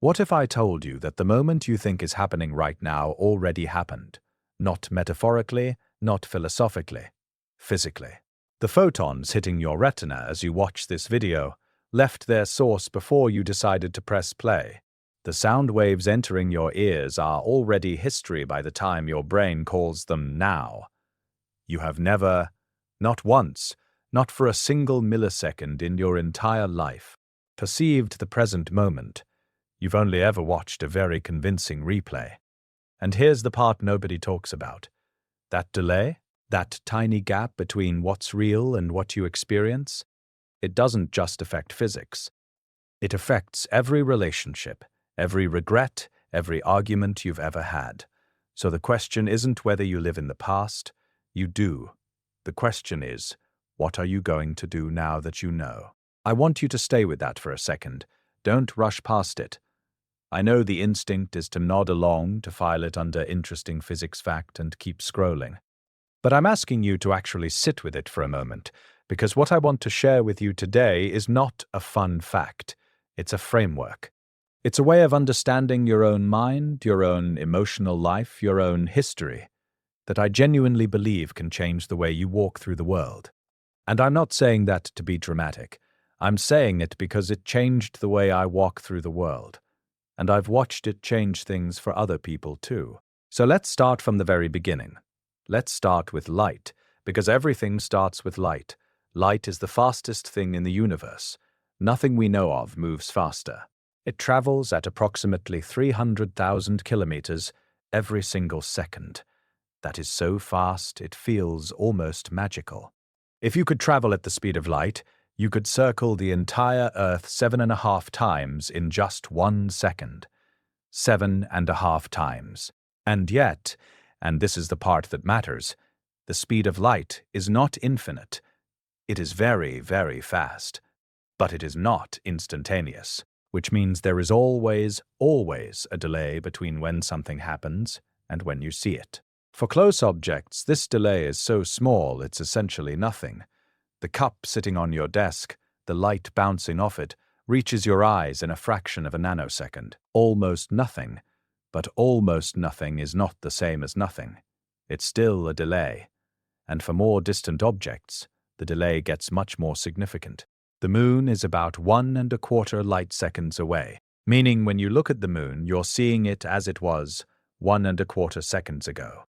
What if I told you that the moment you think is happening right now already happened? Not metaphorically, not philosophically, physically. The photons hitting your retina as you watch this video left their source before you decided to press play. The sound waves entering your ears are already history by the time your brain calls them now. You have never, not once, not for a single millisecond in your entire life, perceived the present moment. You've only ever watched a very convincing replay. And here's the part nobody talks about. That delay, that tiny gap between what's real and what you experience, it doesn't just affect physics. It affects every relationship, every regret, every argument you've ever had. So the question isn't whether you live in the past. You do. The question is, what are you going to do now that you know? I want you to stay with that for a second. Don't rush past it. I know the instinct is to nod along, to file it under interesting physics fact and keep scrolling. But I'm asking you to actually sit with it for a moment, because what I want to share with you today is not a fun fact. It's a framework. It's a way of understanding your own mind, your own emotional life, your own history, that I genuinely believe can change the way you walk through the world. And I'm not saying that to be dramatic. I'm saying it because it changed the way I walk through the world. And I've watched it change things for other people too. So let's start from the very beginning. Let's start with light, because everything starts with light. Light is the fastest thing in the universe. Nothing we know of moves faster. It travels at approximately 300,000 kilometers every single second. That is so fast, it feels almost magical. If you could travel at the speed of light, you could circle the entire Earth 7.5 times in just 1 second. 7.5 times. And yet, and this is the part that matters, the speed of light is not infinite. It is very, very fast. But it is not instantaneous, which means there is always a delay between when something happens and when you see it. For close objects, this delay is so small it's essentially nothing. The cup sitting on your desk, the light bouncing off it, reaches your eyes in a fraction of a nanosecond. Almost nothing. But almost nothing is not the same as nothing. It's still a delay. And for more distant objects, the delay gets much more significant. The moon is about 1.25 light seconds away, meaning when you look at the moon, you're seeing it as it was 1.25 seconds ago.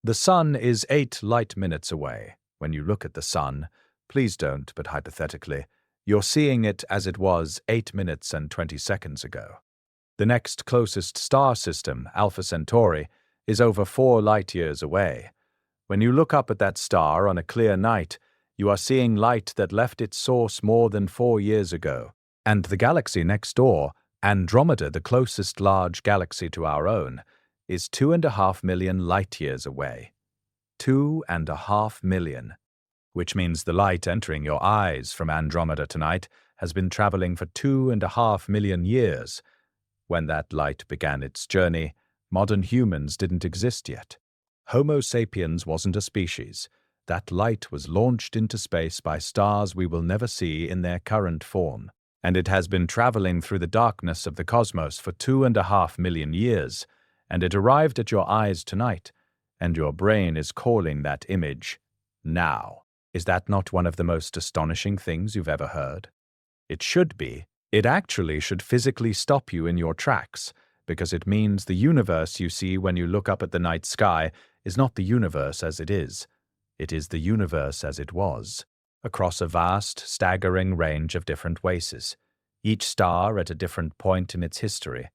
The sun is 8 light minutes away. When you look at the sun, please don't, but hypothetically, you're seeing it as it was 8 minutes and 20 seconds ago. The next closest star system, Alpha Centauri, is over 4 light years away. When you look up at that star on a clear night, you are seeing light that left its source more than 4 years ago. And the galaxy next door, Andromeda, the closest large galaxy to our own, is 2.5 million light years away. 2.5 million. Which means the light entering your eyes from Andromeda tonight has been traveling for 2.5 million years. When that light began its journey, modern humans didn't exist yet. Homo sapiens wasn't a species. That light was launched into space by stars we will never see in their current form. And it has been traveling through the darkness of the cosmos for 2.5 million years, and it arrived at your eyes tonight, and your brain is calling that image now. Is that not one of the most astonishing things you've ever heard? It should be. It actually should physically stop you in your tracks, because it means the universe you see when you look up at the night sky is not the universe as it is. It is the universe as it was, across a vast, staggering range of different races, each star at a different point in its history,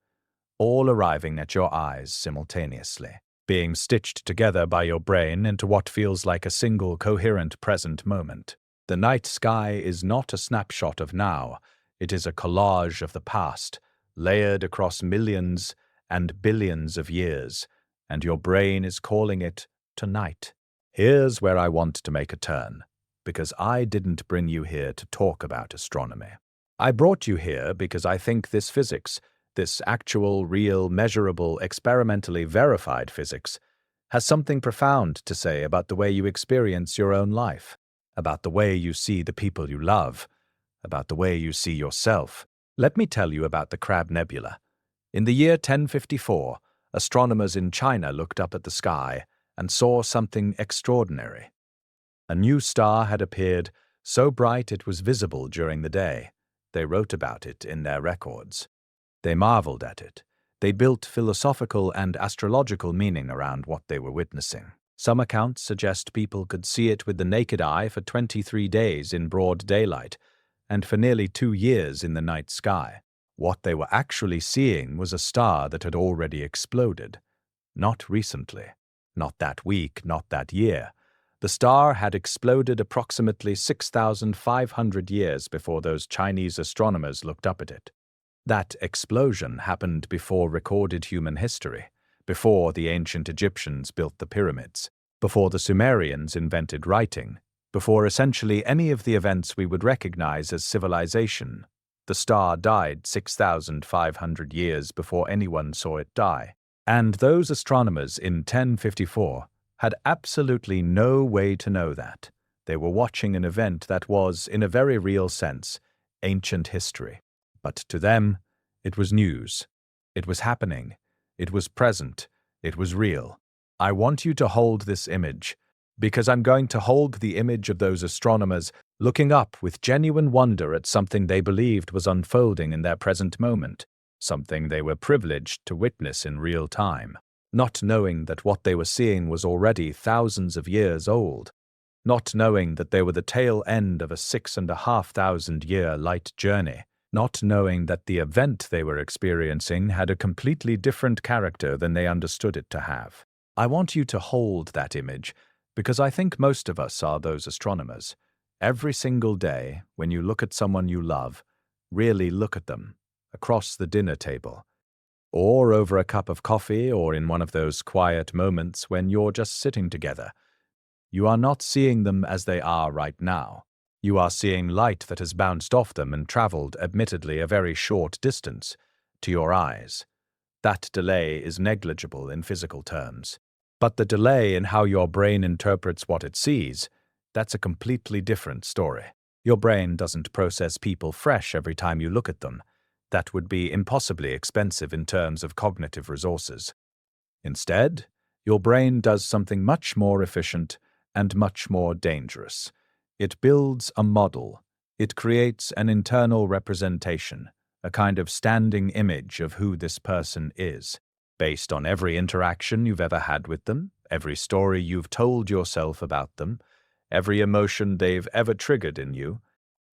all arriving at your eyes simultaneously, being stitched together by your brain into what feels like a single coherent present moment. The night sky is not a snapshot of now. It is a collage of the past, layered across millions and billions of years, and your brain is calling it tonight. Here's where I want to make a turn, because I didn't bring you here to talk about astronomy. I brought you here because I think this physics, this actual, real, measurable, experimentally verified physics, has something profound to say about the way you experience your own life, about the way you see the people you love, about the way you see yourself. Let me tell you about the Crab Nebula. In the year 1054, astronomers in China looked up at the sky and saw something extraordinary. A new star had appeared, so bright it was visible during the day. They wrote about it in their records. They marveled at it. They built philosophical and astrological meaning around what they were witnessing. Some accounts suggest people could see it with the naked eye for 23 days in broad daylight, and for nearly 2 years in the night sky. What they were actually seeing was a star that had already exploded. Not recently. Not that week, not that year. The star had exploded approximately 6,500 years before those Chinese astronomers looked up at it. That explosion happened before recorded human history, before the ancient Egyptians built the pyramids, before the Sumerians invented writing, before essentially any of the events we would recognize as civilization. The star died 6,500 years before anyone saw it die. And those astronomers in 1054 had absolutely no way to know that. They were watching an event that was, in a very real sense, ancient history. But to them, it was news. It was happening. It was present. It was real. I want you to hold this image, because I'm going to hold the image of those astronomers looking up with genuine wonder at something they believed was unfolding in their present moment, something they were privileged to witness in real time, not knowing that what they were seeing was already thousands of years old, not knowing that they were the tail end of a 6,500-year light journey, not knowing that the event they were experiencing had a completely different character than they understood it to have. I want you to hold that image, because I think most of us are those astronomers. Every single day, when you look at someone you love, really look at them, across the dinner table, or over a cup of coffee, or in one of those quiet moments when you're just sitting together. You are not seeing them as they are right now. You are seeing light that has bounced off them and traveled, admittedly, a very short distance, to your eyes. That delay is negligible in physical terms. But the delay in how your brain interprets what it sees, that's a completely different story. Your brain doesn't process people fresh every time you look at them. That would be impossibly expensive in terms of cognitive resources. Instead, your brain does something much more efficient and much more dangerous. It builds a model. It creates an internal representation, a kind of standing image of who this person is, based on every interaction you've ever had with them, every story you've told yourself about them, every emotion they've ever triggered in you.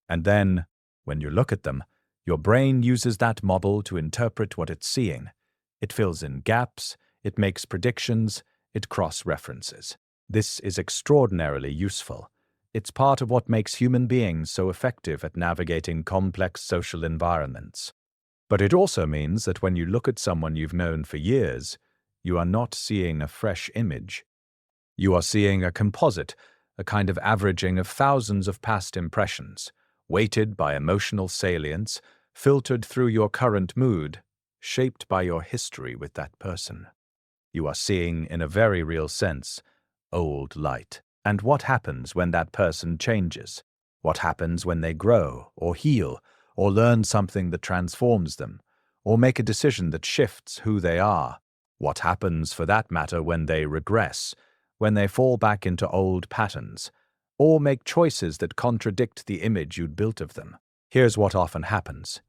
And then, when you look at them, your brain uses that model to interpret what it's seeing. It fills in gaps, it makes predictions, it cross-references. This is extraordinarily useful. It's part of what makes human beings so effective at navigating complex social environments. But it also means that when you look at someone you've known for years, you are not seeing a fresh image. You are seeing a composite, a kind of averaging of thousands of past impressions, weighted by emotional salience, filtered through your current mood, shaped by your history with that person. You are seeing, in a very real sense, old light. And what happens when that person changes? What happens when they grow, or heal, or learn something that transforms them, or make a decision that shifts who they are? What happens, for that matter, when they regress, when they fall back into old patterns, or make choices that contradict the image you'd built of them? Here's what often happens.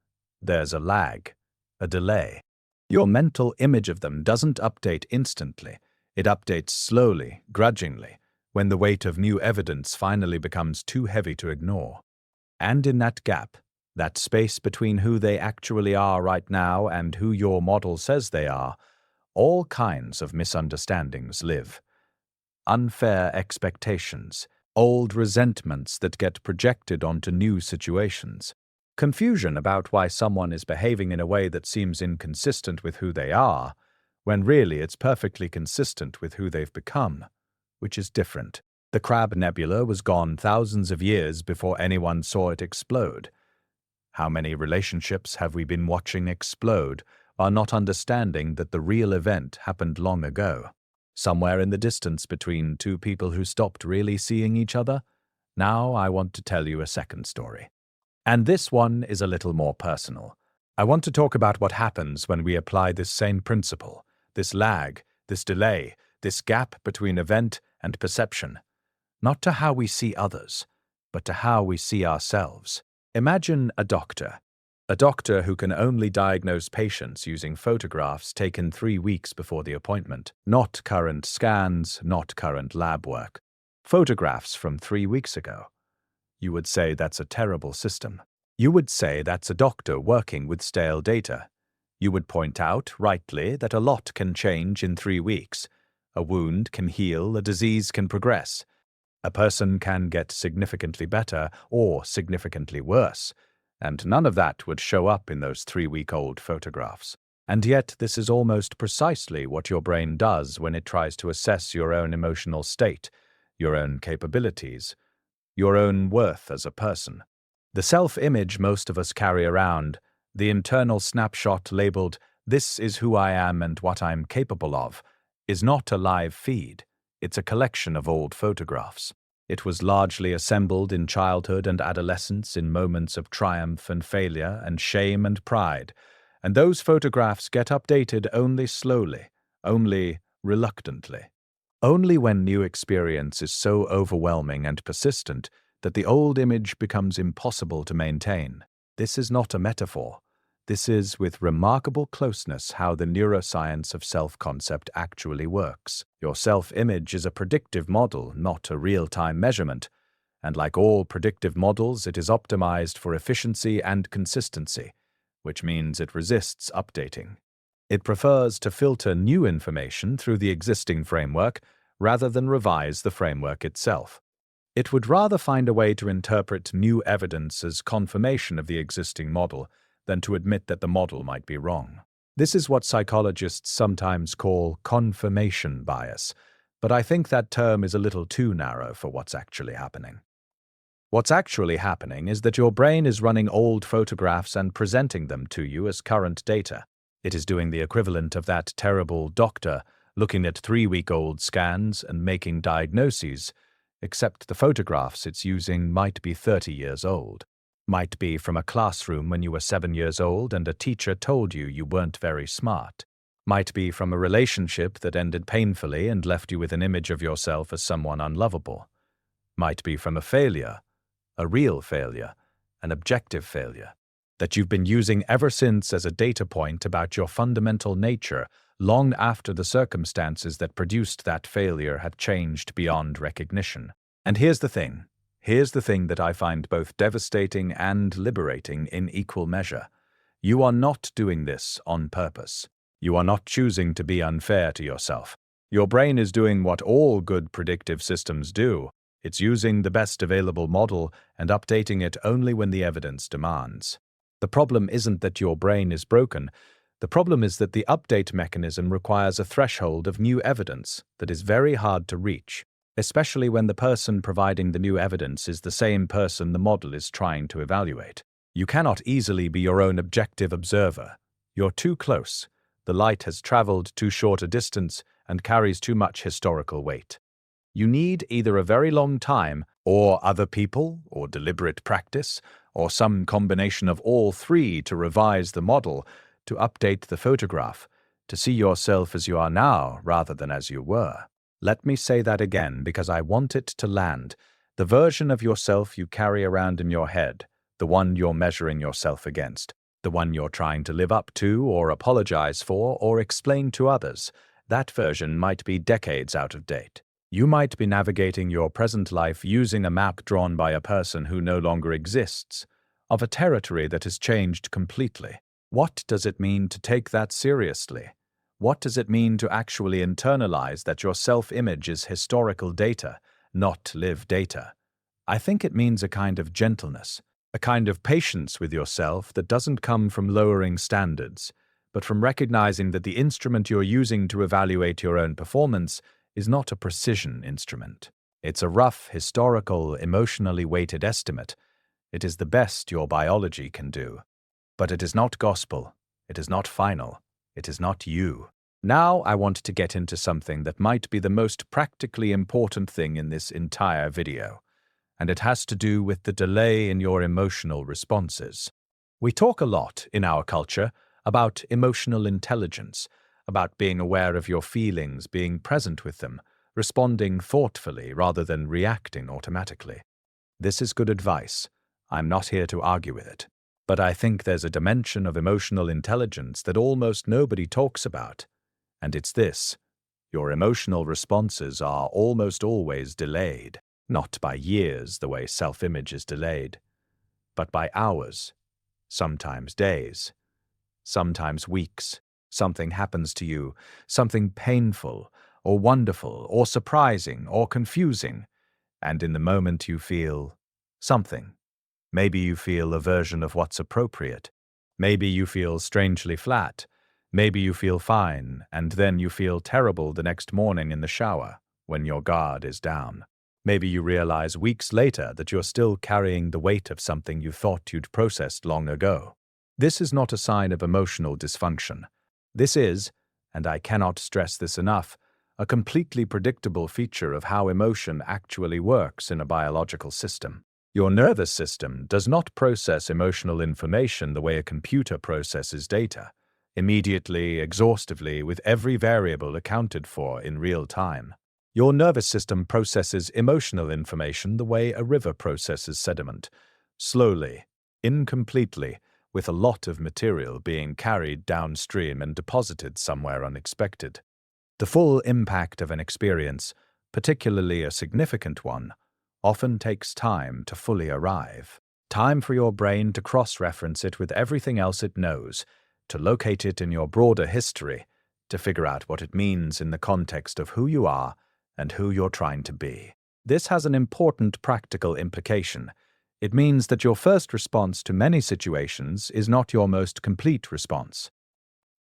There's a lag, a delay. Your mental image of them doesn't update instantly. It updates slowly, grudgingly, when the weight of new evidence finally becomes too heavy to ignore. And in that gap, that space between who they actually are right now and who your model says they are, all kinds of misunderstandings live. Unfair expectations, old resentments that get projected onto new situations, confusion about why someone is behaving in a way that seems inconsistent with who they are, when really it's perfectly consistent with who they've become, which is different. The Crab Nebula was gone thousands of years before anyone saw it explode. How many relationships have we been watching explode while not understanding that the real event happened long ago? Somewhere in the distance between two people who stopped really seeing each other? Now I want to tell you a second story. And this one is a little more personal. I want to talk about what happens when we apply this same principle, this lag, this delay, this gap between event and perception, not to how we see others, but to how we see ourselves. Imagine a doctor who can only diagnose patients using photographs taken 3 weeks before the appointment, not current scans, not current lab work. Photographs from 3 weeks ago. You would say that's a terrible system. You would say that's a doctor working with stale data. You would point out, rightly, that a lot can change in 3 weeks. A wound can heal, a disease can progress. A person can get significantly better or significantly worse, and none of that would show up in those 3-week-old photographs. And yet this is almost precisely what your brain does when it tries to assess your own emotional state, your own capabilities, your own worth as a person. The self-image most of us carry around, the internal snapshot labeled, "This is who I am and what I'm capable of," is not a live feed. It's a collection of old photographs. It was largely assembled in childhood and adolescence in moments of triumph and failure and shame and pride, and those photographs get updated only slowly, only reluctantly. Only when new experience is so overwhelming and persistent that the old image becomes impossible to maintain. This is not a metaphor. This is, with remarkable closeness, how the neuroscience of self-concept actually works. Your self-image is a predictive model, not a real-time measurement, and like all predictive models, it is optimized for efficiency and consistency, which means it resists updating. It prefers to filter new information through the existing framework rather than revise the framework itself. It would rather find a way to interpret new evidence as confirmation of the existing model than to admit that the model might be wrong. This is what psychologists sometimes call confirmation bias, but I think that term is a little too narrow for what's actually happening. What's actually happening is that your brain is running old photographs and presenting them to you as current data. It is doing the equivalent of that terrible doctor looking at 3-week-old scans and making diagnoses, except the photographs it's using might be 30 years old. Might be from a classroom when you were 7 years old and a teacher told you you weren't very smart. Might be from a relationship that ended painfully and left you with an image of yourself as someone unlovable. Might be from a failure, a real failure, an objective failure, that you've been using ever since as a data point about your fundamental nature long after the circumstances that produced that failure had changed beyond recognition. And here's the thing that I find both devastating and liberating in equal measure. You are not doing this on purpose. You are not choosing to be unfair to yourself. Your brain is doing what all good predictive systems do. It's using the best available model and updating it only when the evidence demands. The problem isn't that your brain is broken. The problem is that the update mechanism requires a threshold of new evidence that is very hard to reach, especially when the person providing the new evidence is the same person the model is trying to evaluate. You cannot easily be your own objective observer. You're too close. The light has traveled too short a distance and carries too much historical weight. You need either a very long time, or other people, or deliberate practice, or some combination of all three to revise the model, to update the photograph, to see yourself as you are now rather than as you were. Let me say that again because I want it to land. The version of yourself you carry around in your head, the one you're measuring yourself against, the one you're trying to live up to or apologize for or explain to others, that version might be decades out of date. You might be navigating your present life using a map drawn by a person who no longer exists, of a territory that has changed completely. What does it mean to take that seriously? What does it mean to actually internalize that your self-image is historical data, not lived data? I think it means a kind of gentleness, a kind of patience with yourself that doesn't come from lowering standards, but from recognizing that the instrument you're using to evaluate your own performance is not a precision instrument. It's a rough, historical, emotionally weighted estimate. It is the best your biology can do. But it is not gospel. It is not final. It is not you. Now I want to get into something that might be the most practically important thing in this entire video, and it has to do with the delay in your emotional responses. We talk a lot in our culture about emotional intelligence, about being aware of your feelings, being present with them, responding thoughtfully rather than reacting automatically. This is good advice. I'm not here to argue with it. But I think there's a dimension of emotional intelligence that almost nobody talks about, and it's this. Your emotional responses are almost always delayed, not by years the way self-image is delayed, but by hours, sometimes days, sometimes weeks. Something happens to you, something painful, or wonderful, or surprising, or confusing, and in the moment you feel something. Maybe you feel a version of what's appropriate. Maybe you feel strangely flat. Maybe you feel fine, and then you feel terrible the next morning in the shower, when your guard is down. Maybe you realize weeks later that you're still carrying the weight of something you thought you'd processed long ago. This is not a sign of emotional dysfunction. This is, and I cannot stress this enough, a completely predictable feature of how emotion actually works in a biological system. Your nervous system does not process emotional information the way a computer processes data, immediately, exhaustively, with every variable accounted for in real time. Your nervous system processes emotional information the way a river processes sediment, slowly, incompletely, with a lot of material being carried downstream and deposited somewhere unexpected. The full impact of an experience, particularly a significant one, often takes time to fully arrive. Time for your brain to cross-reference it with everything else it knows, to locate it in your broader history, to figure out what it means in the context of who you are and who you're trying to be. This has an important practical implication. It means that your first response to many situations is not your most complete response.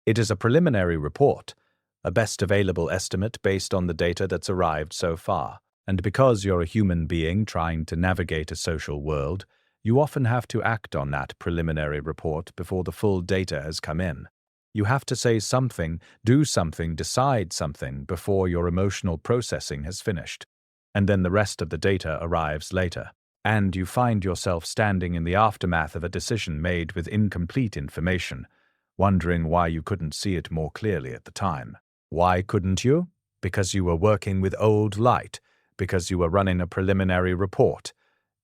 It is a preliminary report, a best available estimate based on the data that's arrived so far. And because you're a human being trying to navigate a social world, you often have to act on that preliminary report before the full data has come in. You have to say something, do something, decide something before your emotional processing has finished. And then the rest of the data arrives later. And you find yourself standing in the aftermath of a decision made with incomplete information, wondering why you couldn't see it more clearly at the time. Why couldn't you? Because you were working with old light, because you were running a preliminary report,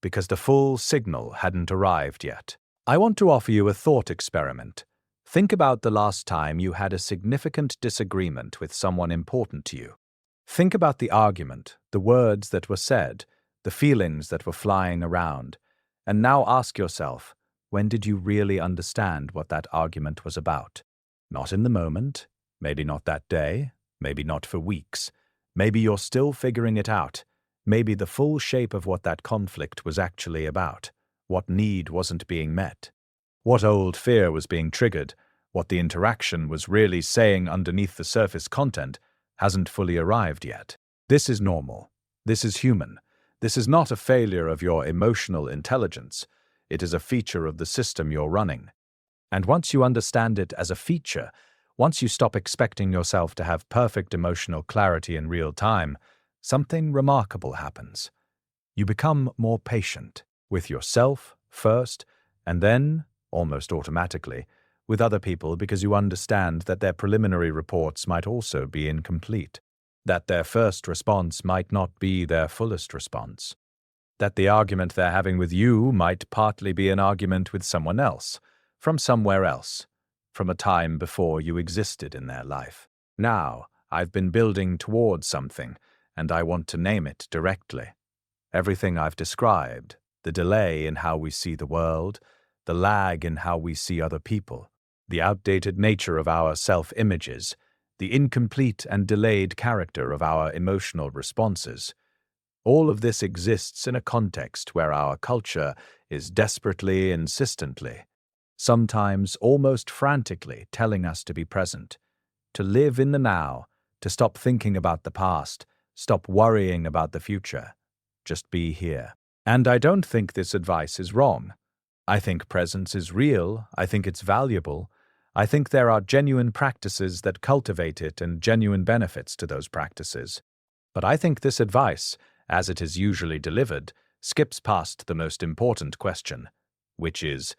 because the full signal hadn't arrived yet. I want to offer you a thought experiment. Think about the last time you had a significant disagreement with someone important to you. Think about the argument, the words that were said, the feelings that were flying around, and now ask yourself, when did you really understand what that argument was about? Not in the moment, maybe not that day, maybe not for weeks. Maybe you're still figuring it out. Maybe the full shape of what that conflict was actually about, what need wasn't being met, what old fear was being triggered, what the interaction was really saying underneath the surface content hasn't fully arrived yet. This is normal. This is human. This is not a failure of your emotional intelligence. It is a feature of the system you're running. And once you understand it as a feature, once you stop expecting yourself to have perfect emotional clarity in real time, something remarkable happens. You become more patient with yourself first, and then, almost automatically, with other people because you understand that their preliminary reports might also be incomplete, that their first response might not be their fullest response, that the argument they're having with you might partly be an argument with someone else, from somewhere else, from a time before you existed in their life. Now, I've been building towards something, and I want to name it directly. Everything I've described, the delay in how we see the world, the lag in how we see other people, the outdated nature of our self-images, the incomplete and delayed character of our emotional responses, all of this exists in a context where our culture is desperately, insistently, sometimes almost frantically telling us to be present, to live in the now, to stop thinking about the past, stop worrying about the future, just be here. And I don't think this advice is wrong. I think presence is real, I think it's valuable, I think there are genuine practices that cultivate it and genuine benefits to those practices. But I think this advice, as it is usually delivered, skips past the most important question, which is,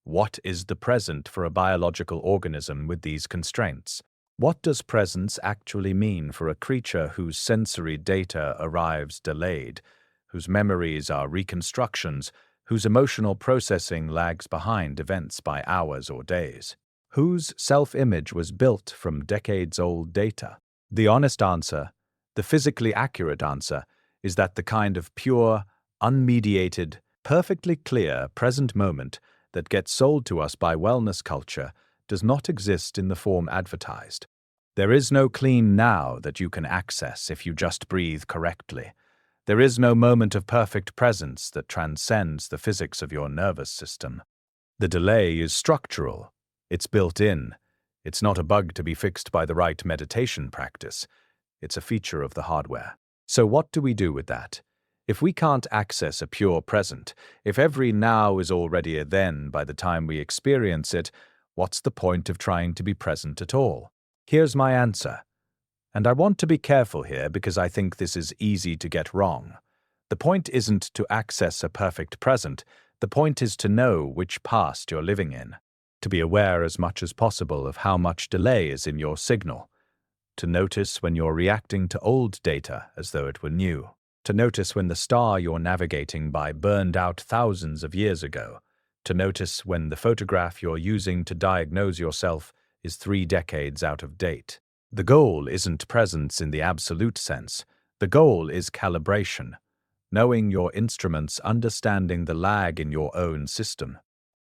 What is the present for a biological organism with these constraints? What does presence actually mean for a creature whose sensory data arrives delayed, whose memories are reconstructions, whose emotional processing lags behind events by hours or days? Whose self-image was built from decades-old data? The honest answer, the physically accurate answer, is that the kind of pure, unmediated, perfectly clear present moment that gets sold to us by wellness culture does not exist in the form advertised. There is no clean now that you can access if you just breathe correctly. There is no moment of perfect presence that transcends the physics of your nervous system. The delay is structural. It's built in. It's not a bug to be fixed by the right meditation practice. It's a feature of the hardware. So what do we do with that? If we can't access a pure present, if every now is already a then by the time we experience it, what's the point of trying to be present at all? Here's my answer. And I want to be careful here because I think this is easy to get wrong. The point isn't to access a perfect present. The point is to know which past you're living in, to be aware as much as possible of how much delay is in your signal, to notice when you're reacting to old data as though it were new, to notice when the star you're navigating by burned out thousands of years ago, to notice when the photograph you're using to diagnose yourself is 3 decades out of date. The goal isn't presence in the absolute sense. The goal is calibration, knowing your instruments, understanding the lag in your own system.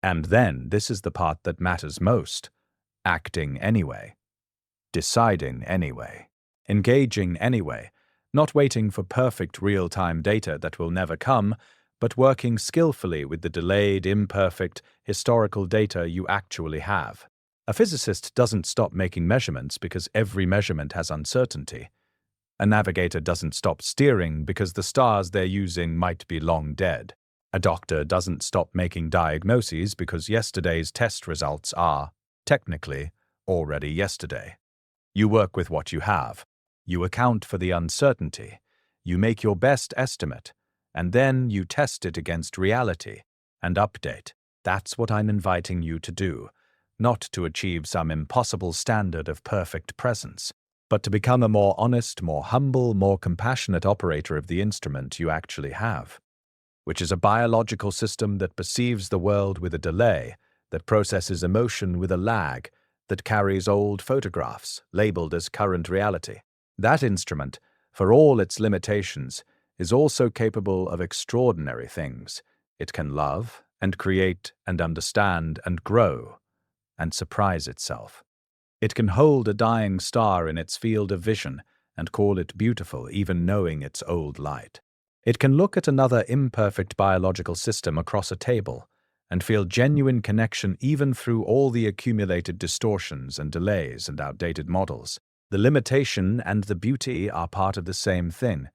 And then, this is the part that matters most, acting anyway, deciding anyway, engaging anyway, not waiting for perfect real-time data that will never come, but working skillfully with the delayed, imperfect, historical data you actually have. A physicist doesn't stop making measurements because every measurement has uncertainty. A navigator doesn't stop steering because the stars they're using might be long dead. A doctor doesn't stop making diagnoses because yesterday's test results are, technically, already yesterday. You work with what you have. You account for the uncertainty. You make your best estimate, and then you test it against reality and update. That's what I'm inviting you to do. Not to achieve some impossible standard of perfect presence, but to become a more honest, more humble, more compassionate operator of the instrument you actually have, which is a biological system that perceives the world with a delay, that processes emotion with a lag, that carries old photographs labeled as current reality. That instrument, for all its limitations, is also capable of extraordinary things. It can love and create and understand and grow and surprise itself. It can hold a dying star in its field of vision and call it beautiful even knowing its old light. It can look at another imperfect biological system across a table and feel genuine connection even through all the accumulated distortions and delays and outdated models. The limitation and the beauty are part of the same thing.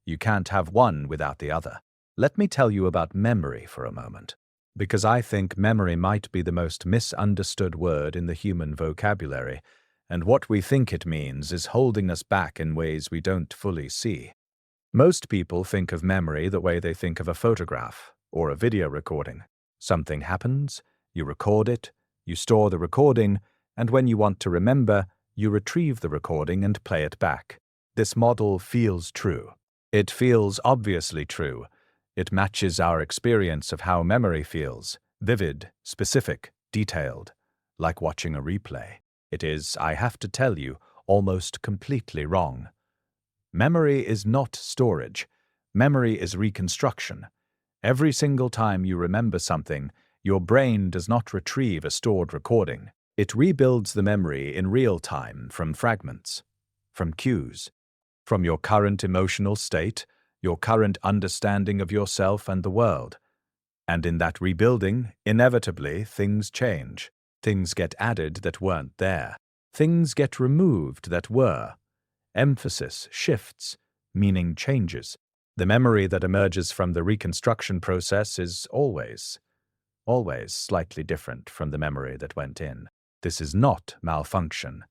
You can't have one without the other. Let me tell you about memory for a moment, because I think memory might be the most misunderstood word in the human vocabulary, and what we think it means is holding us back in ways we don't fully see. Most people think of memory the way they think of a photograph or a video recording. Something happens, you record it, you store the recording, and when you want to remember, you retrieve the recording and play it back. This model feels true. It feels obviously true. It matches our experience of how memory feels, vivid, specific, detailed, like watching a replay. It is, I have to tell you, almost completely wrong. Memory is not storage. Memory is reconstruction. Every single time you remember something, your brain does not retrieve a stored recording. It rebuilds the memory in real time from fragments, from cues, from your current emotional state, your current understanding of yourself and the world. And in that rebuilding, inevitably, things change. Things get added that weren't there. Things get removed that were. Emphasis shifts. Meaning changes. The memory that emerges from the reconstruction process is always slightly different from the memory that went in. This is not malfunction.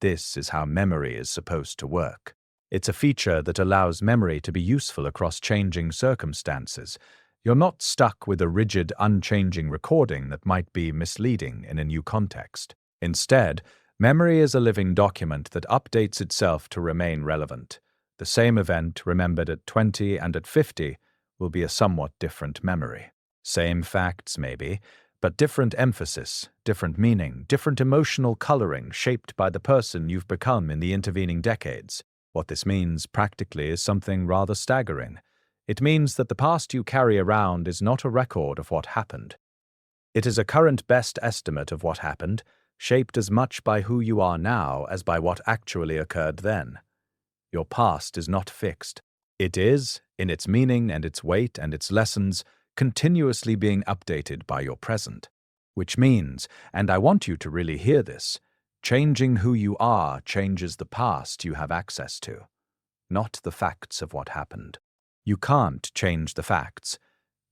This is how memory is supposed to work. It's a feature that allows memory to be useful across changing circumstances. You're not stuck with a rigid, unchanging recording that might be misleading in a new context. Instead, memory is a living document that updates itself to remain relevant. The same event remembered at 20 and at 50 will be a somewhat different memory. Same facts, maybe, but different emphasis, different meaning, different emotional coloring shaped by the person you've become in the intervening decades. What this means practically is something rather staggering. It means that the past you carry around is not a record of what happened. It is a current best estimate of what happened, shaped as much by who you are now as by what actually occurred then. Your past is not fixed. It is, in its meaning and its weight and its lessons, continuously being updated by your present. Which means, and I want you to really hear this, changing who you are changes the past you have access to, not the facts of what happened. You can't change the facts,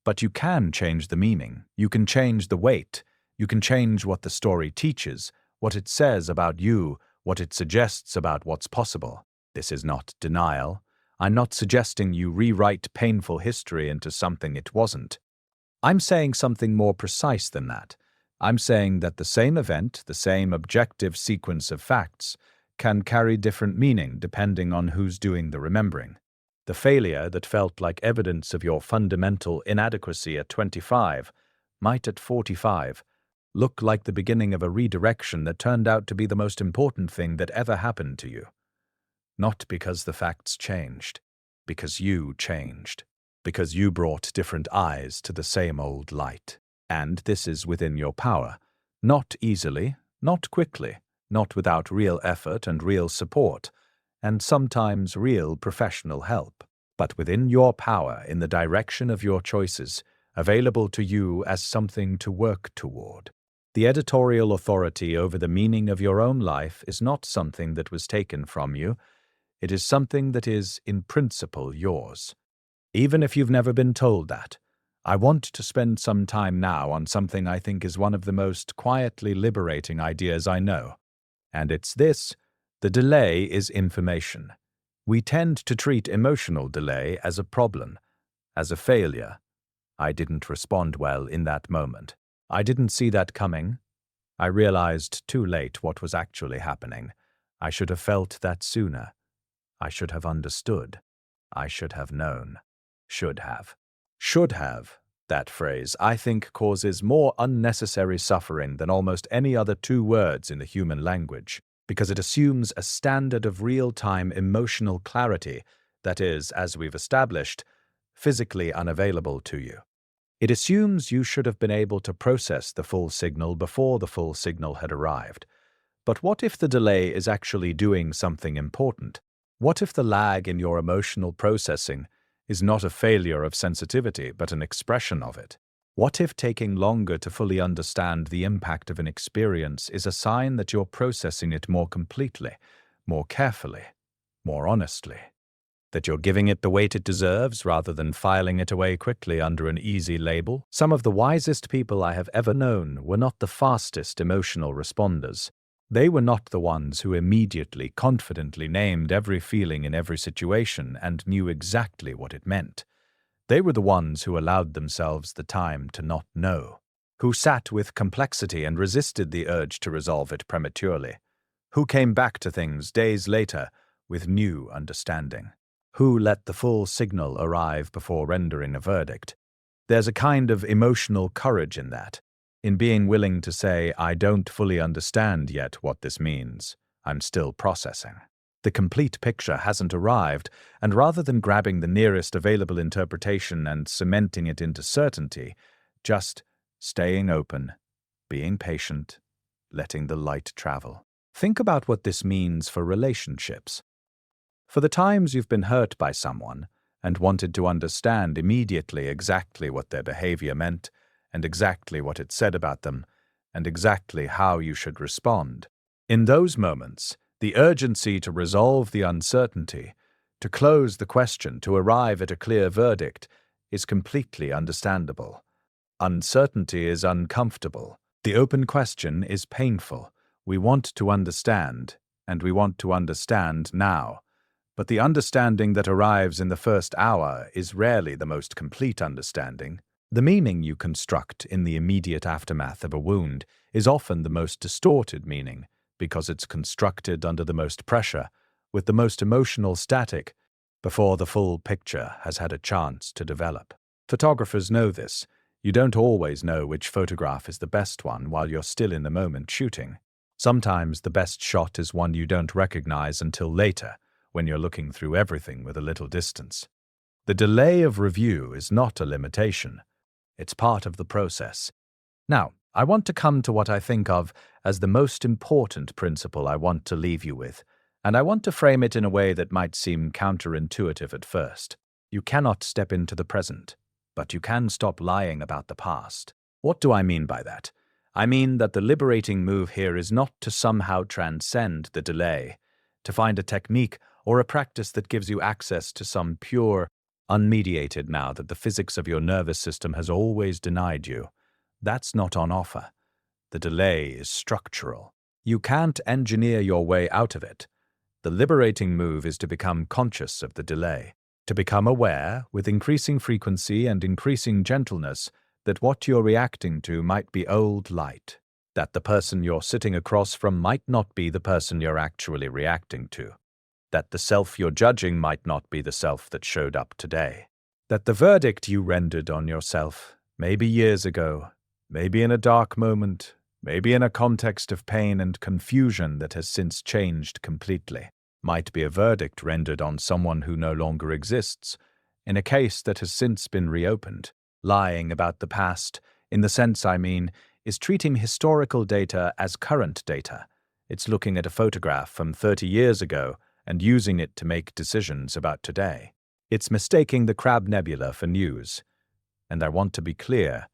but you can change the meaning. You can change the weight. You can change what the story teaches, what it says about you, what it suggests about what's possible. This is not denial. I'm not suggesting you rewrite painful history into something it wasn't. I'm saying something more precise than that. I'm saying that the same event, the same objective sequence of facts, can carry different meaning depending on who's doing the remembering. The failure that felt like evidence of your fundamental inadequacy at 25 might at 45 look like the beginning of a redirection that turned out to be the most important thing that ever happened to you. Not because the facts changed, because you changed, because you brought different eyes to the same old light. And this is within your power. Not easily, not quickly, not without real effort and real support, and sometimes real professional help, but within your power in the direction of your choices, available to you as something to work toward. The editorial authority over the meaning of your own life is not something that was taken from you. It is something that is, in principle, yours. Even if you've never been told that, I want to spend some time now on something I think is one of the most quietly liberating ideas I know. And it's this: the delay is information. We tend to treat emotional delay as a problem, as a failure. I didn't respond well in that moment. I didn't see that coming. I realized too late what was actually happening. I should have felt that sooner. I should have understood. I should have known. Should have. Should have. That phrase, I think, causes more unnecessary suffering than almost any other two words in the human language, because it assumes a standard of real-time emotional clarity that is, as we've established, physically unavailable to you. It assumes you should have been able to process the full signal before the full signal had arrived. But what if the delay is actually doing something important? What if the lag in your emotional processing is not a failure of sensitivity, but an expression of it? What if taking longer to fully understand the impact of an experience is a sign that you're processing it more completely, more carefully, more honestly? That you're giving it the weight it deserves rather than filing it away quickly under an easy label? Some of the wisest people I have ever known were not the fastest emotional responders. They were not the ones who immediately, confidently named every feeling in every situation and knew exactly what it meant. They were the ones who allowed themselves the time to not know, who sat with complexity and resisted the urge to resolve it prematurely, who came back to things days later with new understanding, who let the full signal arrive before rendering a verdict. There's a kind of emotional courage in that, in being willing to say, I don't fully understand yet what this means. I'm still processing. The complete picture hasn't arrived, and rather than grabbing the nearest available interpretation and cementing it into certainty, just staying open, being patient, letting the light travel. Think about what this means for relationships. For the times you've been hurt by someone and wanted to understand immediately exactly what their behavior meant, and exactly what it said about them, and exactly how you should respond. In those moments, the urgency to resolve the uncertainty, to close the question, to arrive at a clear verdict, is completely understandable. Uncertainty is uncomfortable. The open question is painful. We want to understand, and we want to understand now. But the understanding that arrives in the first hour is rarely the most complete understanding. The meaning you construct in the immediate aftermath of a wound is often the most distorted meaning, because it's constructed under the most pressure, with the most emotional static, before the full picture has had a chance to develop. Photographers know this. You don't always know which photograph is the best one while you're still in the moment shooting. Sometimes the best shot is one you don't recognize until later, when you're looking through everything with a little distance. The delay of review is not a limitation. It's part of the process. Now, I want to come to what I think of as the most important principle I want to leave you with, and I want to frame it in a way that might seem counterintuitive at first. You cannot step into the present, but you can stop lying about the past. What do I mean by that? I mean that the liberating move here is not to somehow transcend the delay, to find a technique or a practice that gives you access to some pure, unmediated now that the physics of your nervous system has always denied you. That's not on offer. The delay is structural. You can't engineer your way out of it. The liberating move is to become conscious of the delay, to become aware, with increasing frequency and increasing gentleness, that what you're reacting to might be old light, that the person you're sitting across from might not be the person you're actually reacting to, that the self you're judging might not be the self that showed up today, that the verdict you rendered on yourself, maybe years ago, maybe in a dark moment, maybe in a context of pain and confusion that has since changed completely, might be a verdict rendered on someone who no longer exists, in a case that has since been reopened. Lying about the past, in the sense I mean, is treating historical data as current data. It's looking at a photograph from 30 years ago and using it to make decisions about today. It's mistaking the Crab Nebula for news. And I want to be clear,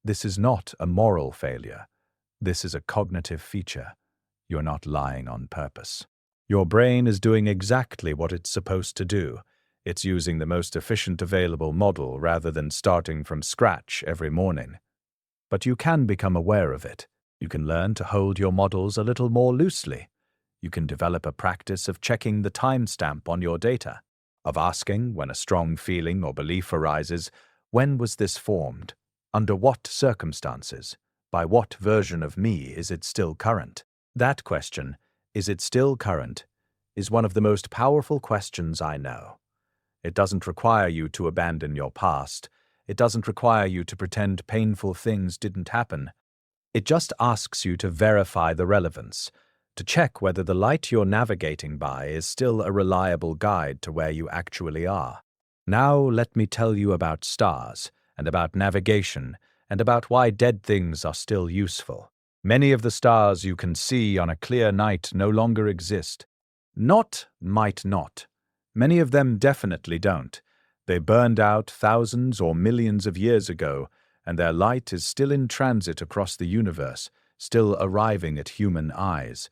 this is not a moral failure. This is a cognitive feature. You're not lying on purpose. Your brain is doing exactly what it's supposed to do. It's using the most efficient available model rather than starting from scratch every morning. But you can become aware of it. You can learn to hold your models a little more loosely. You can develop a practice of checking the timestamp on your data, of asking when a strong feeling or belief arises, when was this formed? Under what circumstances? By what version of me is it still current? That question, is it still current, is one of the most powerful questions I know. It doesn't require you to abandon your past. It doesn't require you to pretend painful things didn't happen. It just asks you to verify the relevance, to check whether the light you're navigating by is still a reliable guide to where you actually are. Now let me tell you about stars, and about navigation, and about why dead things are still useful. Many of the stars you can see on a clear night no longer exist. Not might not. Many of them definitely don't. They burned out thousands or millions of years ago, and their light is still in transit across the universe, still arriving at human eyes,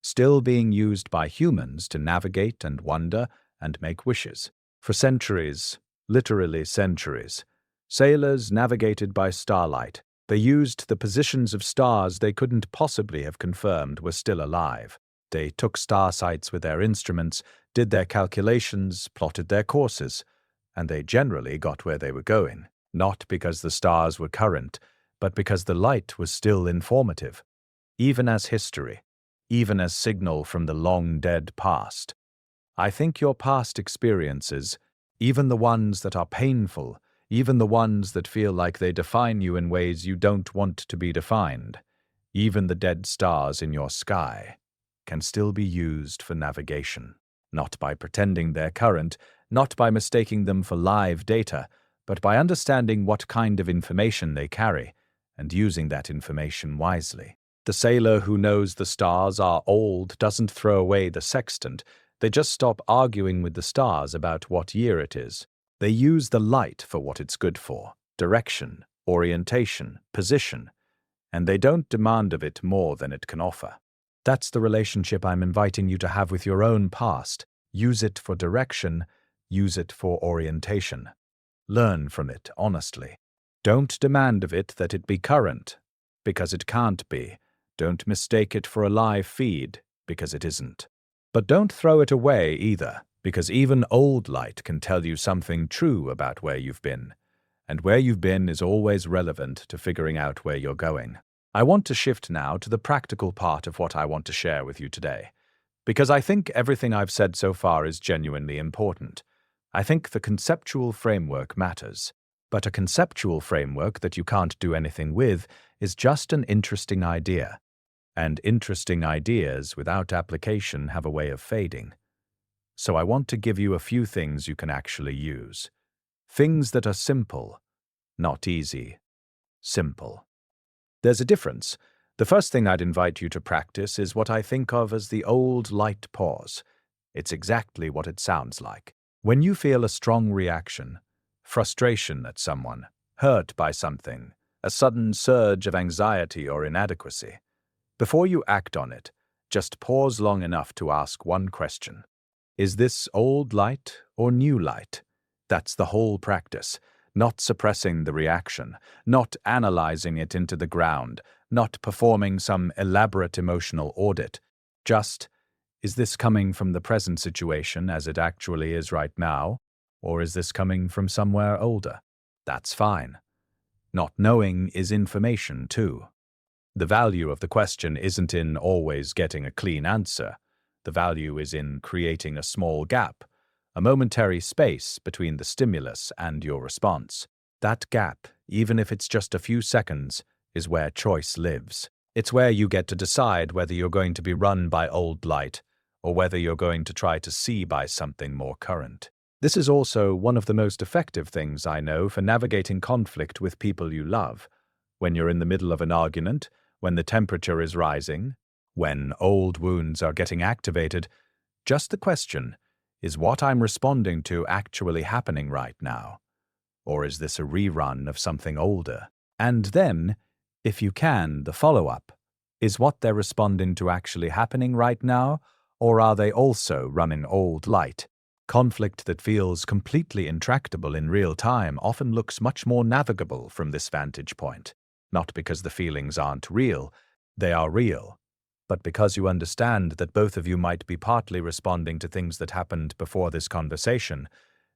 still being used by humans to navigate and wonder and make wishes. For centuries, literally centuries, sailors navigated by starlight. They used the positions of stars they couldn't possibly have confirmed were still alive. They took star sights with their instruments, did their calculations, plotted their courses, and they generally got where they were going, not because the stars were current, but because the light was still informative, even as history, even as signal from the long-dead past. I think your past experiences, even the ones that are painful, even the ones that feel like they define you in ways you don't want to be defined, even the dead stars in your sky, can still be used for navigation, not by pretending they're current, not by mistaking them for live data, but by understanding what kind of information they carry and using that information wisely. The sailor who knows the stars are old doesn't throw away the sextant. They just stop arguing with the stars about what year it is. They use the light for what it's good for, direction, orientation, position, and they don't demand of it more than it can offer. That's the relationship I'm inviting you to have with your own past. Use it for direction, use it for orientation. Learn from it honestly. Don't demand of it that it be current, because it can't be. Don't mistake it for a live feed, because it isn't. But don't throw it away either. Because even old light can tell you something true about where you've been, and where you've been is always relevant to figuring out where you're going. I want to shift now to the practical part of what I want to share with you today, because I think everything I've said so far is genuinely important. I think the conceptual framework matters, but a conceptual framework that you can't do anything with is just an interesting idea, and interesting ideas without application have a way of fading. So I want to give you a few things you can actually use. Things that are simple, not easy. Simple. There's a difference. The first thing I'd invite you to practice is what I think of as the old light pause. It's exactly what it sounds like. When you feel a strong reaction, frustration at someone, hurt by something, a sudden surge of anxiety or inadequacy, before you act on it, just pause long enough to ask one question. Is this old light or new light? That's the whole practice. Not suppressing the reaction, not analyzing it into the ground, not performing some elaborate emotional audit. Just, is this coming from the present situation as it actually is right now, or is this coming from somewhere older? That's fine. Not knowing is information too. The value of the question isn't in always getting a clean answer. The value is in creating a small gap, a momentary space between the stimulus and your response. That gap, even if it's just a few seconds, is where choice lives. It's where you get to decide whether you're going to be run by old light or whether you're going to try to see by something more current. This is also one of the most effective things I know for navigating conflict with people you love. When you're in the middle of an argument, when the temperature is rising, when old wounds are getting activated, just the question, is what I'm responding to actually happening right now? Or is this a rerun of something older? And then, if you can, the follow-up, is what they're responding to actually happening right now, or are they also running old light? Conflict that feels completely intractable in real time often looks much more navigable from this vantage point. Not because the feelings aren't real, they are real, but because you understand that both of you might be partly responding to things that happened before this conversation,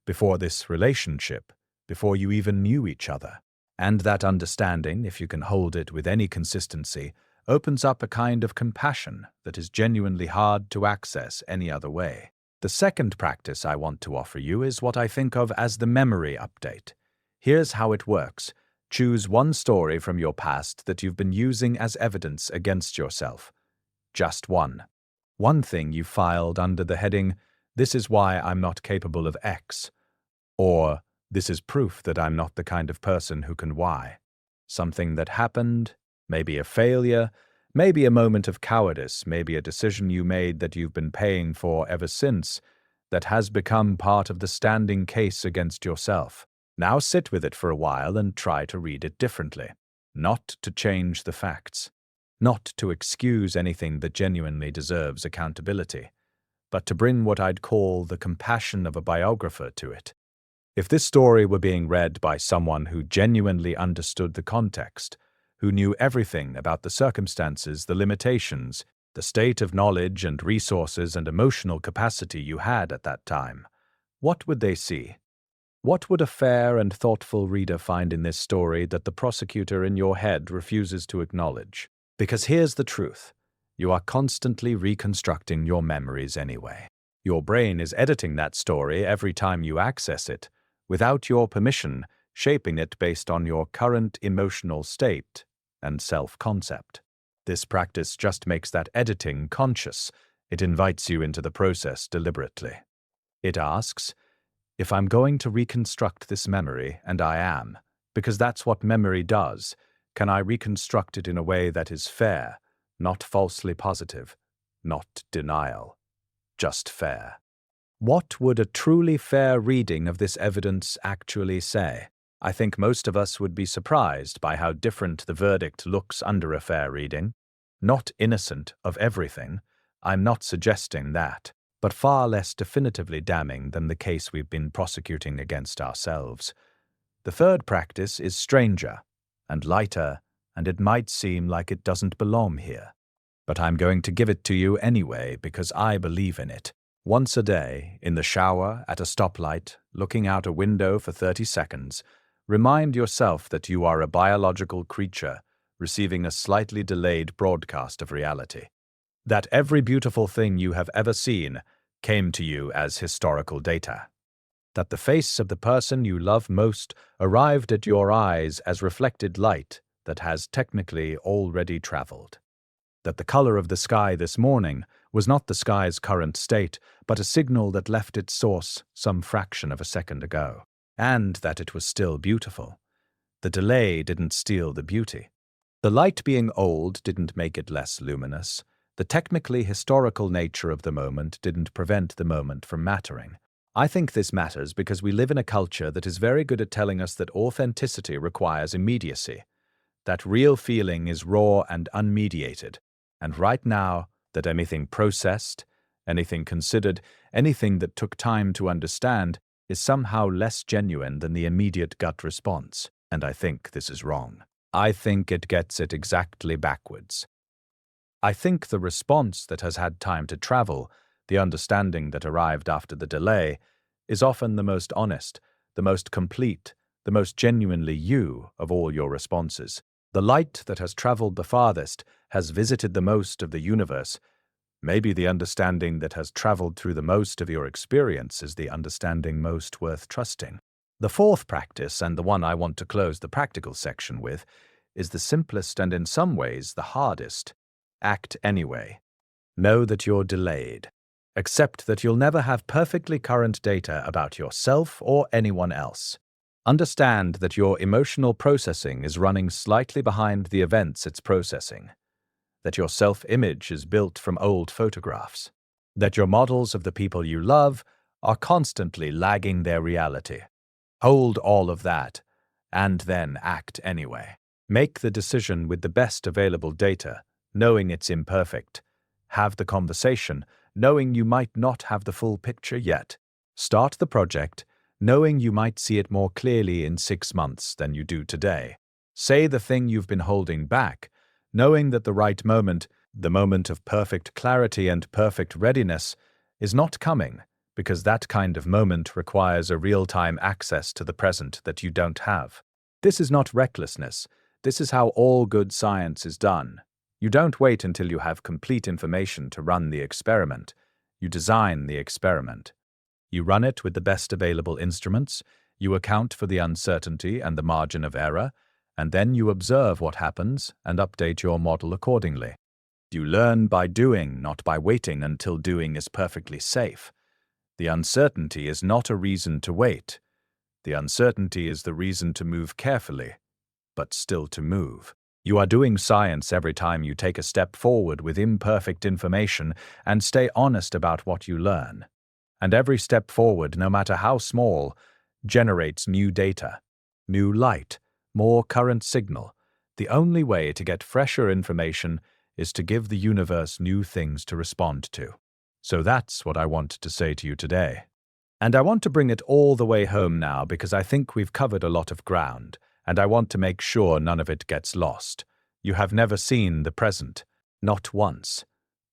before this relationship, before you even knew each other. And that understanding, if you can hold it with any consistency, opens up a kind of compassion that is genuinely hard to access any other way. The second practice I want to offer you is what I think of as the memory update. Here's how it works. Choose one story from your past that you've been using as evidence against yourself. Just one. One thing you filed under the heading, "This is why I'm not capable of X," or "This is proof that I'm not the kind of person who can Y." Something that happened, maybe a failure, maybe a moment of cowardice, maybe a decision you made that you've been paying for ever since, that has become part of the standing case against yourself. Now sit with it for a while and try to read it differently. Not to change the facts. Not to excuse anything that genuinely deserves accountability, but to bring what I'd call the compassion of a biographer to it. If this story were being read by someone who genuinely understood the context, who knew everything about the circumstances, the limitations, the state of knowledge and resources and emotional capacity you had at that time, what would they see? What would a fair and thoughtful reader find in this story that the prosecutor in your head refuses to acknowledge? Because here's the truth. You are constantly reconstructing your memories anyway. Your brain is editing that story every time you access it, without your permission, shaping it based on your current emotional state and self-concept. This practice just makes that editing conscious. It invites you into the process deliberately. It asks, if I'm going to reconstruct this memory, and I am, because that's what memory does, can I reconstruct it in a way that is fair, not falsely positive, not denial, just fair? What would a truly fair reading of this evidence actually say? I think most of us would be surprised by how different the verdict looks under a fair reading. Not innocent of everything, I'm not suggesting that, but far less definitively damning than the case we've been prosecuting against ourselves. The third practice is stranger and lighter, and it might seem like it doesn't belong here. But I'm going to give it to you anyway because I believe in it. Once a day, in the shower, at a stoplight, looking out a window for 30 seconds, remind yourself that you are a biological creature receiving a slightly delayed broadcast of reality. That every beautiful thing you have ever seen came to you as historical data. That the face of the person you love most arrived at your eyes as reflected light that has technically already traveled. That the color of the sky this morning was not the sky's current state, but a signal that left its source some fraction of a second ago. And that it was still beautiful. The delay didn't steal the beauty. The light being old didn't make it less luminous. The technically historical nature of the moment didn't prevent the moment from mattering. I think this matters because we live in a culture that is very good at telling us that authenticity requires immediacy, that real feeling is raw and unmediated, and right now, that anything processed, anything considered, anything that took time to understand is somehow less genuine than the immediate gut response, and I think this is wrong. I think it gets it exactly backwards. I think the response that has had time to travel, the understanding that arrived after the delay, is often the most honest, the most complete, the most genuinely you of all your responses. The light that has traveled the farthest has visited the most of the universe. Maybe the understanding that has traveled through the most of your experience is the understanding most worth trusting. The fourth practice, and the one I want to close the practical section with, is the simplest and in some ways the hardest. Act anyway. Know that you're delayed. Accept that you'll never have perfectly current data about yourself or anyone else. Understand that your emotional processing is running slightly behind the events it's processing. That your self-image is built from old photographs. That your models of the people you love are constantly lagging their reality. Hold all of that, and then act anyway. Make the decision with the best available data, knowing it's imperfect. Have the conversation, knowing you might not have the full picture yet. Start the project, knowing you might see it more clearly in 6 months than you do today. Say the thing you've been holding back, knowing that the right moment, the moment of perfect clarity and perfect readiness, is not coming, because that kind of moment requires a real-time access to the present that you don't have. This is not recklessness. This is how all good science is done. You don't wait until you have complete information to run the experiment. You design the experiment. You run it with the best available instruments, you account for the uncertainty and the margin of error, and then you observe what happens and update your model accordingly. You learn by doing, not by waiting until doing is perfectly safe. The uncertainty is not a reason to wait. The uncertainty is the reason to move carefully, but still to move. You are doing science every time you take a step forward with imperfect information and stay honest about what you learn. And every step forward, no matter how small, generates new data, new light, more current signal. The only way to get fresher information is to give the universe new things to respond to. So that's what I want to say to you today. And I want to bring it all the way home now because I think we've covered a lot of ground, and I want to make sure none of it gets lost. You have never seen the present, not once,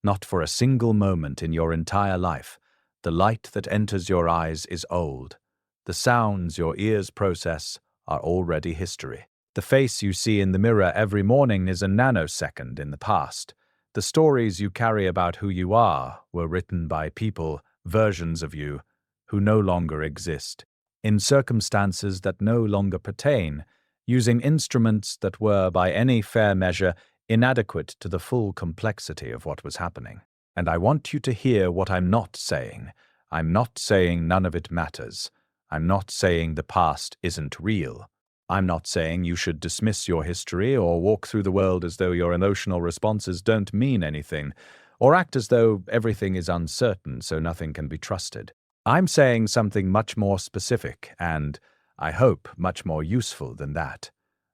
not for a single moment in your entire life. The light that enters your eyes is old. The sounds your ears process are already history. The face you see in the mirror every morning is a nanosecond in the past. The stories you carry about who you are were written by people, versions of you, who no longer exist, in circumstances that no longer pertain, using instruments that were, by any fair measure, inadequate to the full complexity of what was happening. And I want you to hear what I'm not saying. I'm not saying none of it matters. I'm not saying the past isn't real. I'm not saying you should dismiss your history or walk through the world as though your emotional responses don't mean anything, or act as though everything is uncertain so nothing can be trusted. I'm saying something much more specific and, I hope, much more useful than that.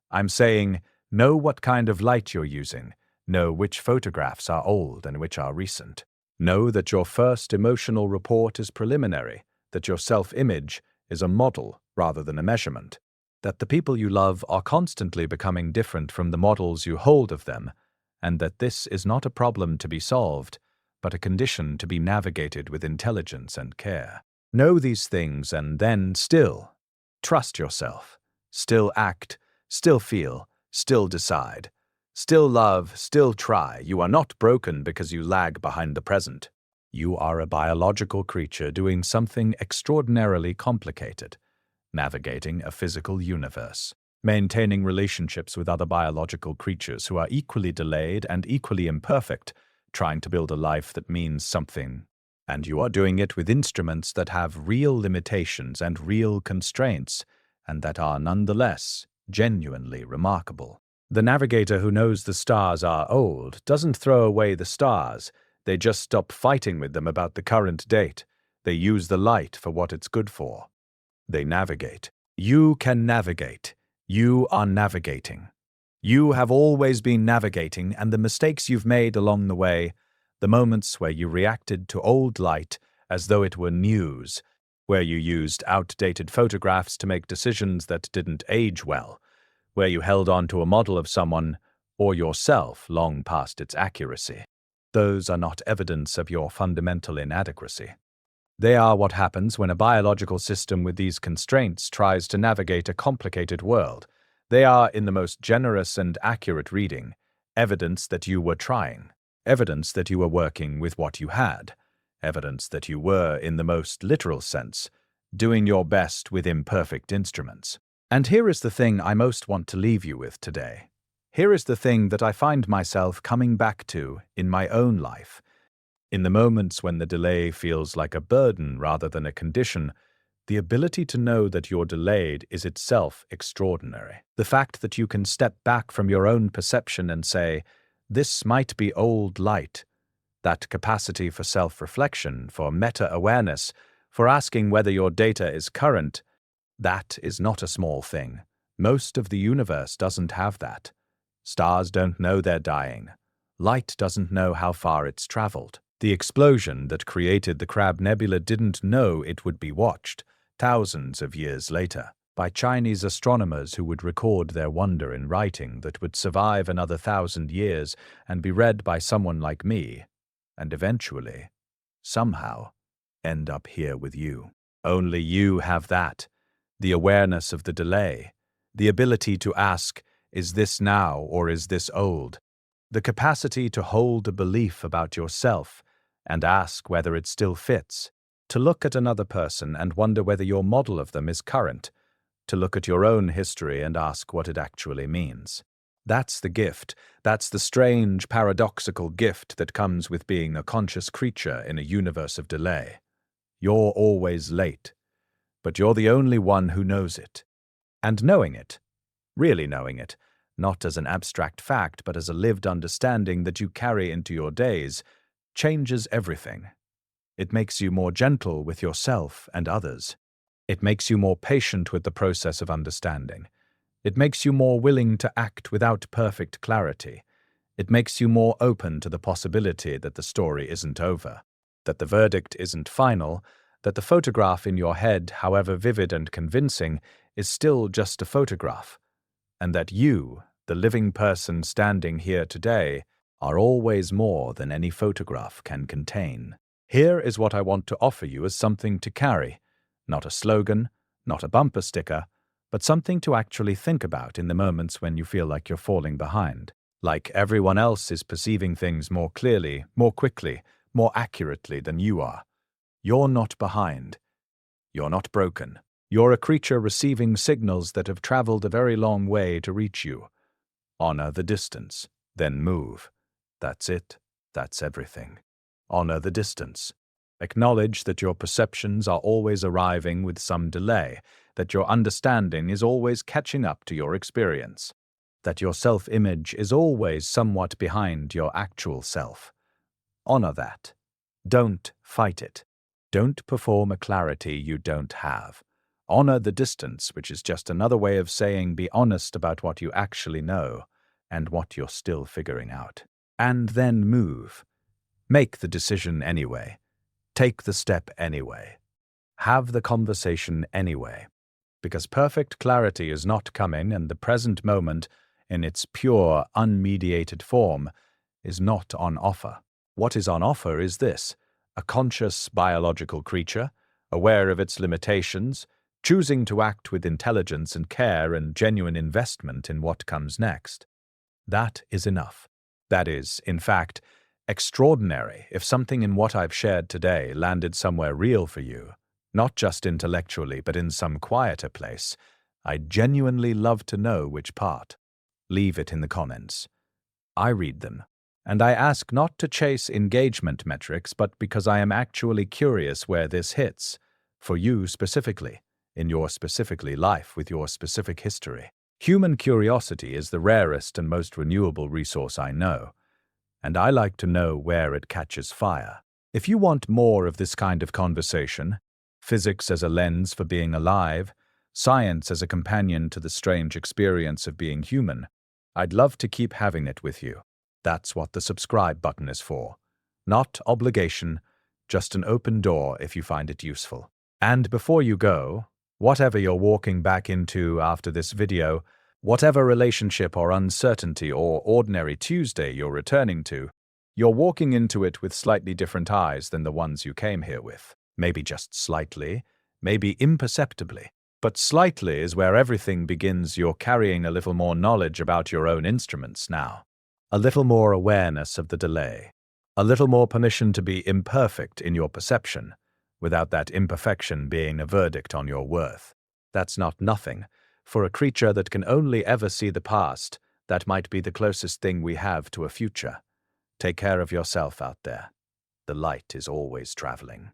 I'm saying, know what kind of light you're using. Know which photographs are old and which are recent. Know that your first emotional report is preliminary, that your self-image is a model rather than a measurement, that the people you love are constantly becoming different from the models you hold of them, and that this is not a problem to be solved, but a condition to be navigated with intelligence and care. Know these things and then still trust yourself, still act, still feel, still decide, still love, still try. You are not broken because you lag behind the present. You are a biological creature doing something extraordinarily complicated, navigating a physical universe, maintaining relationships with other biological creatures who are equally delayed and equally imperfect, trying to build a life that means something. And you are doing it with instruments that have real limitations and real constraints, and that are nonetheless genuinely remarkable. The navigator who knows the stars are old doesn't throw away the stars. They just stop fighting with them about the current date. They use the light for what it's good for. They navigate. You can navigate. You are navigating. You have always been navigating, and the mistakes you've made along the way, the moments where you reacted to old light as though it were news, where you used outdated photographs to make decisions that didn't age well, where you held on to a model of someone or yourself long past its accuracy. Those are not evidence of your fundamental inadequacy. They are what happens when a biological system with these constraints tries to navigate a complicated world. They are, in the most generous and accurate reading, evidence that you were trying, evidence that you were working with what you had, evidence that you were, in the most literal sense, doing your best with imperfect instruments. And here is the thing I most want to leave you with today. Here is the thing that I find myself coming back to in my own life. In the moments when the delay feels like a burden rather than a condition, the ability to know that you're delayed is itself extraordinary. The fact that you can step back from your own perception and say, this might be old light, that capacity for self-reflection, for meta-awareness, for asking whether your data is current, that is not a small thing. Most of the universe doesn't have that. Stars don't know they're dying. Light doesn't know how far it's traveled. The explosion that created the Crab Nebula didn't know it would be watched, thousands of years later, by Chinese astronomers who would record their wonder in writing that would survive another 1,000 years and be read by someone like me, and eventually, somehow, end up here with you. Only you have that, the awareness of the delay, the ability to ask, is this now or is this old? The capacity to hold a belief about yourself and ask whether it still fits, to look at another person and wonder whether your model of them is current, to look at your own history and ask what it actually means. That's the gift. That's the strange, paradoxical gift that comes with being a conscious creature in a universe of delay. You're always late, but you're the only one who knows it. And knowing it, really knowing it, not as an abstract fact but as a lived understanding that you carry into your days, changes everything. It makes you more gentle with yourself and others. It makes you more patient with the process of understanding. It makes you more willing to act without perfect clarity. It makes you more open to the possibility that the story isn't over, that the verdict isn't final, that the photograph in your head, however vivid and convincing, is still just a photograph, and that you, the living person standing here today, are always more than any photograph can contain. Here is what I want to offer you as something to carry, not a slogan, not a bumper sticker, but something to actually think about in the moments when you feel like you're falling behind, like everyone else is perceiving things more clearly, more quickly, more accurately than you are. You're not behind. You're not broken. You're a creature receiving signals that have traveled a very long way to reach you. Honor the distance, then move. That's it. That's everything. Honor the distance. Acknowledge that your perceptions are always arriving with some delay, that your understanding is always catching up to your experience, that your self-image is always somewhat behind your actual self. Honor that. Don't fight it. Don't perform a clarity you don't have. Honor the distance, which is just another way of saying be honest about what you actually know and what you're still figuring out. And then move. Make the decision anyway. Take the step anyway. Have the conversation anyway. Because perfect clarity is not coming, and the present moment, in its pure, unmediated form, is not on offer. What is on offer is this: a conscious biological creature, aware of its limitations, choosing to act with intelligence and care and genuine investment in what comes next. That is enough. That is, in fact, extraordinary if something in what I've shared today landed somewhere real for you, not just intellectually but in some quieter place. I'd genuinely love to know which part. Leave it in the comments. I read them, and I ask not to chase engagement metrics but because I am actually curious where this hits, for you specifically, in your specifically life with your specific history. Human curiosity is the rarest and most renewable resource I know, and I like to know where it catches fire. If you want more of this kind of conversation, physics as a lens for being alive, science as a companion to the strange experience of being human, I'd love to keep having it with you. That's what the subscribe button is for. Not obligation, just an open door if you find it useful. And before you go, whatever you're walking back into after this video, whatever relationship or uncertainty or ordinary Tuesday you're returning to, you're walking into it with slightly different eyes than the ones you came here with. Maybe just slightly, maybe imperceptibly. But slightly is where everything begins. You're carrying a little more knowledge about your own instruments now. A little more awareness of the delay. A little more permission to be imperfect in your perception, without that imperfection being a verdict on your worth. That's not nothing. For a creature that can only ever see the past, that might be the closest thing we have to a future. Take care of yourself out there. The light is always traveling.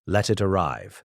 Let it arrive.